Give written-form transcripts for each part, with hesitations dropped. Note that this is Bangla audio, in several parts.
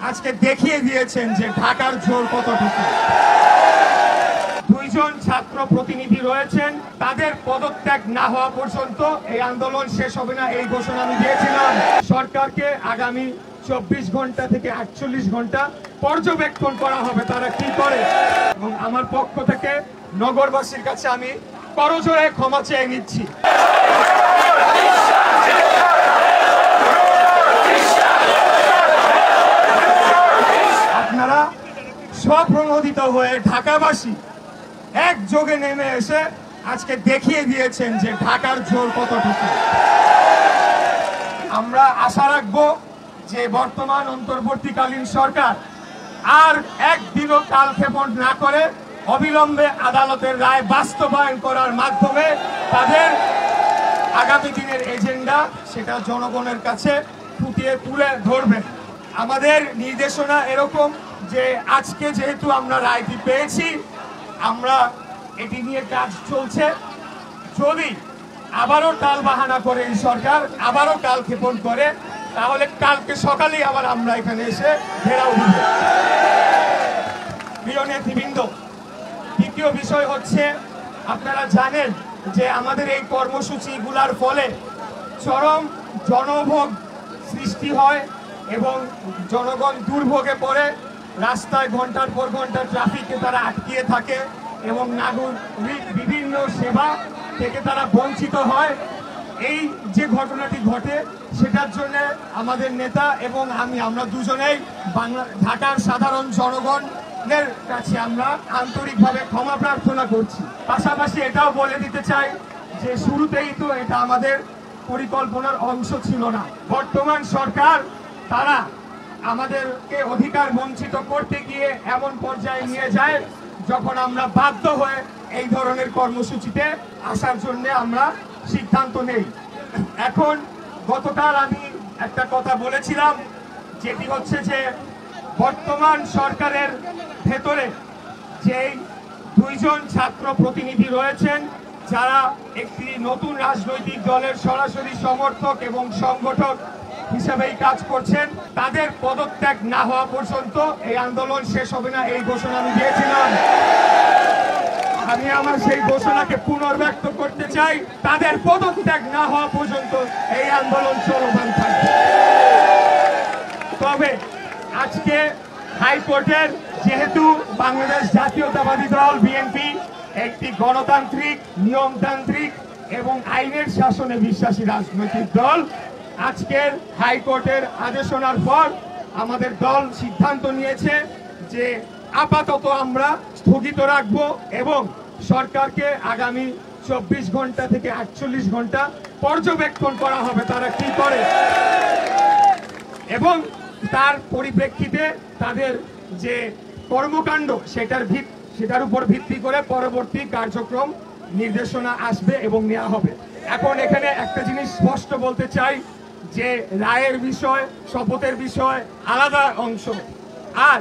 আজকে দেখিয়ে দিয়েছেন যে ঢাকার জোর কতটুকু। দুইজন ছাত্র প্রতিনিধি রয়েছেন, তাদের পদত্যাগ না হওয়া পর্যন্ত এই আন্দোলন শেষ হবে না, এই ঘোষণা আমি দিয়েছিলাম। সরকারকে আগামী 24 ঘন্টা থেকে 48 ঘন্টা পর্যবেক্ষণ করা হবে তারা কি করে, এবং আমার পক্ষ থেকে নগরবাসীর কাছে আমি করজোড়ে ক্ষমা চেয়ে নিচ্ছি। আপনারা স্বপ্রণোদিত হয়ে ঢাকাবাসী একযোগে নেমে এসে আজকে দেখিয়ে দিয়েছেন যে ঢাকার জোর কতটুকু। আমরা আশা রাখবো যে বর্তমান অন্তর্বর্তীকালীন সরকার আর একদিনও কালক্ষেপণ না করে অবিলম্বে আদালতের রায় বাস্তবায়ন করার মাধ্যমে তাদের আগামী দিনের এজেন্ডা সেটা জনগণের কাছে ফুটিয়ে তুলে ধরবেন। আমাদের নির্দেশনা এরকম যে আজকে যেহেতু আমরা রায়টি পেয়েছি, আমরা এটি নিয়ে কাজ চলছে। যদি আবারও টাল বাহানা করে এই সরকার আবারও কালক্ষেপণ করে, তাহলে কালকে সকালেই আবার আমরা এখানে এসে ঘেরাও দিব। প্রিয় নেতৃবৃন্দ, দ্বিতীয় বিষয় হচ্ছে, আপনারা জানেন যে আমাদের এই কর্মসূচিগুলোর ফলে চরম জনভোগ সৃষ্টি হয় এবং জনগণ দুর্ভোগে পড়ে। রাস্তায় ঘন্টার পর ঘন্টা ট্রাফিকে তারা আটকিয়ে থাকে এবং নাগরিক বিভিন্ন সেবা থেকে তারা বঞ্চিত হয়। এই যে ঘটনাটি ঘটে সেটার জন্য আমাদের নেতা এবং আমরা দুজনেই ঢাকার সাধারণ জনগণের কাছে আমরা আন্তরিকভাবে ক্ষমা প্রার্থনা করছি। পাশাপাশি এটাও বলে দিতে চাই যে শুরুতেই তো এটা আমাদের পরিকল্পনার অংশ ছিল না। বর্তমান সরকার তারা আমাদেরকে অধিকার বঞ্চিত করতে গিয়ে এমন পর্যায়ে নিয়ে যায় যখন আমরা বাধ্য হয়ে এই ধরনের কর্মসূচিতে আসার জন্য আমরা সিদ্ধান্ত নেই। এখন গতকাল আমি একটা কথা বলেছিলাম, যেটি হচ্ছে যে বর্তমান সরকারের ভেতরে যে দুইজন ছাত্র প্রতিনিধি রয়েছেন যারা একটি নতুন রাজনৈতিক দলের সরাসরি সমর্থক এবং সংগঠক হিসেবেই কাজ করছেন, তাদের পদত্যাগ না হওয়া পর্যন্ত এই আন্দোলন শেষ হবে না, এই ঘোষণা আমি দিয়েছিলাম। আমি আমার সেই ঘোষণাকে পুনর্ব্যক্ত করতে চাই, তাদের পদত্যাগ না হওয়া পর্যন্ত এই আন্দোলন চলমান থাকবে। তবে আজকে হাইকোর্টের যেহেতু বাংলাদেশ জাতীয়তাবাদী দল বিএনপি একটি গণতান্ত্রিক, নিয়মতান্ত্রিক এবং আইনের শাসনে বিশ্বাসী রাজনৈতিক দল, আজকের হাইকোর্টের আদেশনার পর আমাদের দল সিদ্ধান্ত নিয়েছে যে আপাতত আমরা স্থগিত রাখবো এবং সরকারকে আগামী 24 ঘন্টা থেকে 48 ঘন্টা পর্যবেক্ষণ করা হবে তারা কি করে, এবং তার পরিপ্রেক্ষিতে তাদের যে কর্মকাণ্ড সেটার উপর ভিত্তি করে পরবর্তী কার্যক্রম নির্দেশনা আসবে এবং নেওয়া হবে। এখন এখানে একটা জিনিস স্পষ্ট বলতে চাই যে রায়ের বিষয়, শপথের বিষয় আলাদা অংশ, আর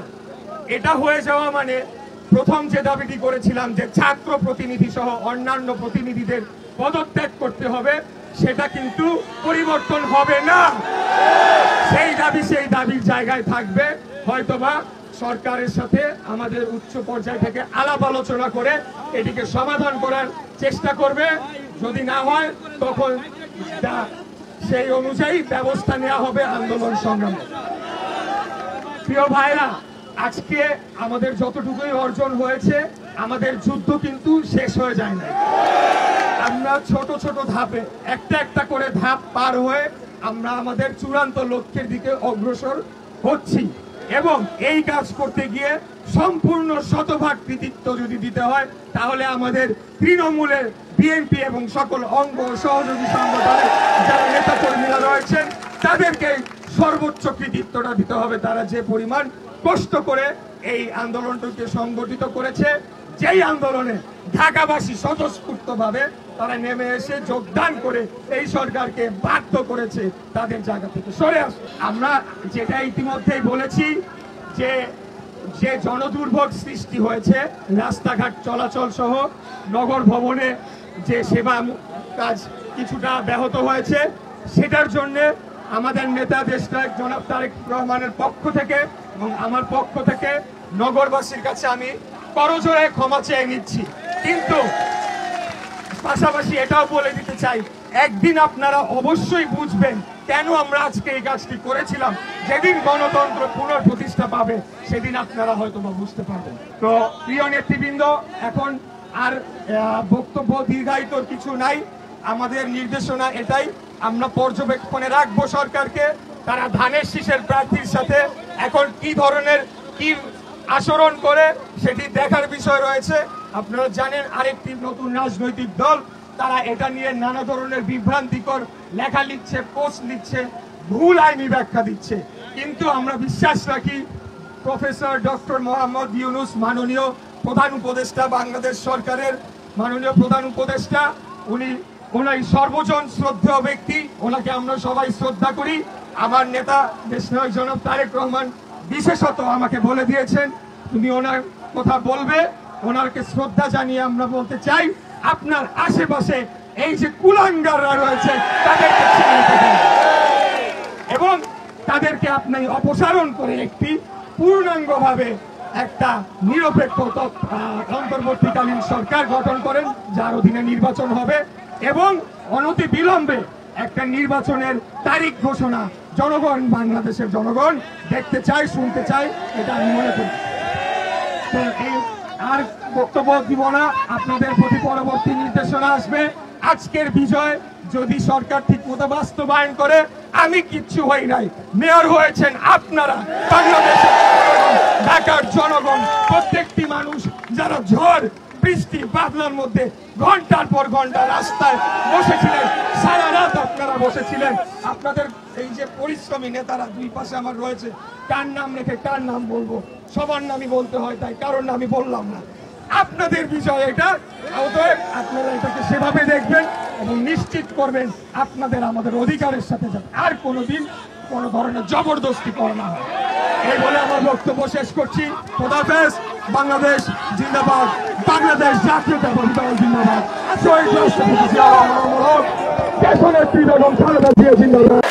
এটা হয়ে যাওয়া মানে প্রথম যে দাবিটি করেছিলাম যে ছাত্র প্রতিনিধি সহ অন্যান্য প্রতিনিধিদের পদত্যাগ করতে হবে, সেটা কিন্তু পরিবর্তন হবে না। সেই দাবির জায়গায় থাকবে। হয়তোবা সরকারের সাথে আমাদের উচ্চ পর্যায় থেকে আলাপ আলোচনা করে এটিকে সমাধান করার চেষ্টা করবে। যদি না হয় তখন সেই অনুযায়ী ব্যবস্থা নেওয়া হবে আন্দোলন সংগ্রামে। প্রিয় ভাইরা, আজকে আমাদের যতটুকুই অর্জন হয়েছে, আমাদের যুদ্ধ কিন্তু শেষ হয়ে যায় না। আমরা ছোট ছোট ধাপে একটা একটা করে ধাপ পার হয়ে আমরা আমাদের চূড়ান্ত লক্ষ্যের দিকে অগ্রসর হচ্ছি, এবং এই কাজ করতে গিয়ে সম্পূর্ণ শতভাগ কৃতিত্ব যদি দিতে হয় তাহলে আমাদের তৃণমূলের বিএনপি এবং সকল অঙ্গ সহযোগী সংগঠনের যারা নেতা কর্মীরা রয়েছেন তাদেরকে সর্বোচ্চ কৃতিত্বটা দিতে হবে। তারা যে পরিমাণ কষ্ট করে এই আন্দোলনটিকে সংগঠিত করেছে, যেই আন্দোলনে ঢাকাবাসী স্বতঃস্ফূর্তভাবে তারা নেমে এসে যোগদান করে এই সরকারকে বাধ্য করেছে তাদের জায়গা থেকে সরে আসে। আমরা যেটা ইতিমধ্যেই বলেছি যে যে জনদুর্ভোগ সৃষ্টি হয়েছে, রাস্তাঘাট চলাচল সহ নগর ভবনে যে সেবা কাজ কিছুটা ব্যাহত হয়েছে, সেটার জন্য আমাদের নেতা দেশনায়ক জনাব তারেক রহমানের পক্ষ থেকে এবং আমার পক্ষ থেকে নগরবাসীর কাছে আমি করজোড়ে ক্ষমা চেয়ে নিচ্ছি। কিন্তু পাশাপাশি এটাও বলে দিতে চাই, একদিন আপনারা অবশ্যই বুঝবেন কেন আমরা আজকে এই কাজটি করেছিলাম। যেদিন গণতন্ত্র পুনঃপ্রতিষ্ঠা পাবে সেদিন আপনারা হয়তো বা বুঝতে পারবেন। তো প্রিয় নেতৃবৃন্দ, এখন আর বক্তব্য দীর্ঘায়িতর কিছু নাই। আমাদের নির্দেশনা এটাই, আমরা পর্যবেক্ষণে রাখবো সরকারকে, তারা ধানের শীষের প্রার্থীর সাথে এখন কি ধরনের কি আচরণ করে সেটি দেখার বিষয় রয়েছে। আপনারা জানেন আরেকটি নতুন রাজনৈতিক দল, তারা এটা নিয়ে নানা ধরনের বিভ্রান্তিকর লেখা লিখছে, পোস্ট লিখছে, ভুল আইনি ব্যাখ্যা দিচ্ছে। কিন্তু আমরা বিশ্বাস রাখি প্রফেসর ডক্টর মোহাম্মদ ইউনূস, মাননীয় প্রধান উপদেষ্টা, বাংলাদেশ সরকারের মাননীয় প্রধান উপদেষ্টা, উনি সর্বজন শ্রদ্ধেয় ব্যক্তি, ওনাকে আমরা সবাই শ্রদ্ধা করি। আমার নেতা দেশনায়ক জনাব তারেক রহমান বিশেষত আমাকে বলে দিয়েছেন তুমি ওনার কথা বলবে। ওনাকে শ্রদ্ধা জানিয়ে আমরা বলতে চাই, আপনার আশেপাশে এই যে কুলাঙ্গাররা রয়েছে তাদেরকে এবং তাদেরকে আপনি অপসারণ করে একটি পূর্ণাঙ্গভাবে একটা নিরপেক্ষ অন্তর্বর্তীকালীন সরকার গঠন করেন, যার অধীনে নির্বাচন হবে এবং অনতি বিলম্বে একটা নির্বাচনের তারিখ ঘোষণা জনগণ, বাংলাদেশের জনগণ দেখতে চায়, শুনতে চায়, এটা আমি মনে করি। তো এই আর বক্তব্য দিব না, আপনাদের প্রতি পরবর্তী নির্দেশনা আসবে। আজকের বিজয় যদি সরকার ঠিক মতো বাস্তবায়ন করে, আমি কিচ্ছু হই নাই, মেয়র হয়েছেন আপনারা, বাংলাদেশের ঢাকার জনগণ, প্রত্যেকটি মানুষ যারা ঝড় বৃষ্টি বাদলার মধ্যে ঘন্টার পর ঘন্টা রাস্তায় বসেছিলেন, সারা রাত আপনারা বসেছিলেন। আপনাদের এই যে পরিশ্রমী নেতারা দুই পাশে আমার রয়েছে, কার নাম রেখে কার নাম বলবো, সবার নামই বলতে হয়, তাই কারোর নামই বললাম না। আপনাদের বিষয় এটা, অতএব আপনারা এটাকে সেভাবে দেখবেন এবং নিশ্চিত করবেন আপনাদের আমাদের অধিকারের সাথে যাতে আর কোনোদিন কোনো ধরনের জবরদস্তি করা না হয়। এই বলে আমার বক্তব্য শেষ করছি। খোদা হাফেজ। বাংলাদেশ জিন্দাবাদ, বাংলাদেশ জাতীয়তাবাদী দল জিন্দাবাদ, শহীদ রাষ্ট্রপতি জিয়া রহমান, দেশনেত্রী বেগম খালেদা জিয়া জিন্দাবাদ।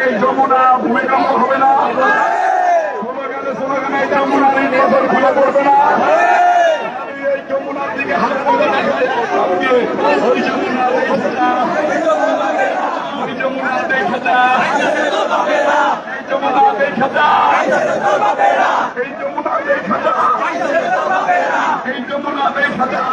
এই যমুনা ভূমিকম্প হবে না, স্লোগানে যমুনার নির্বাচন খুলে পড়বে না। এই যমুনার দিকে হাত করে ওই যমুনা দেখে যা, ওই যমুনা দেখে যা, এই যমুনা দেখে যা, এই যমুনা দেখে যা, এই যমুনা দেখে যা।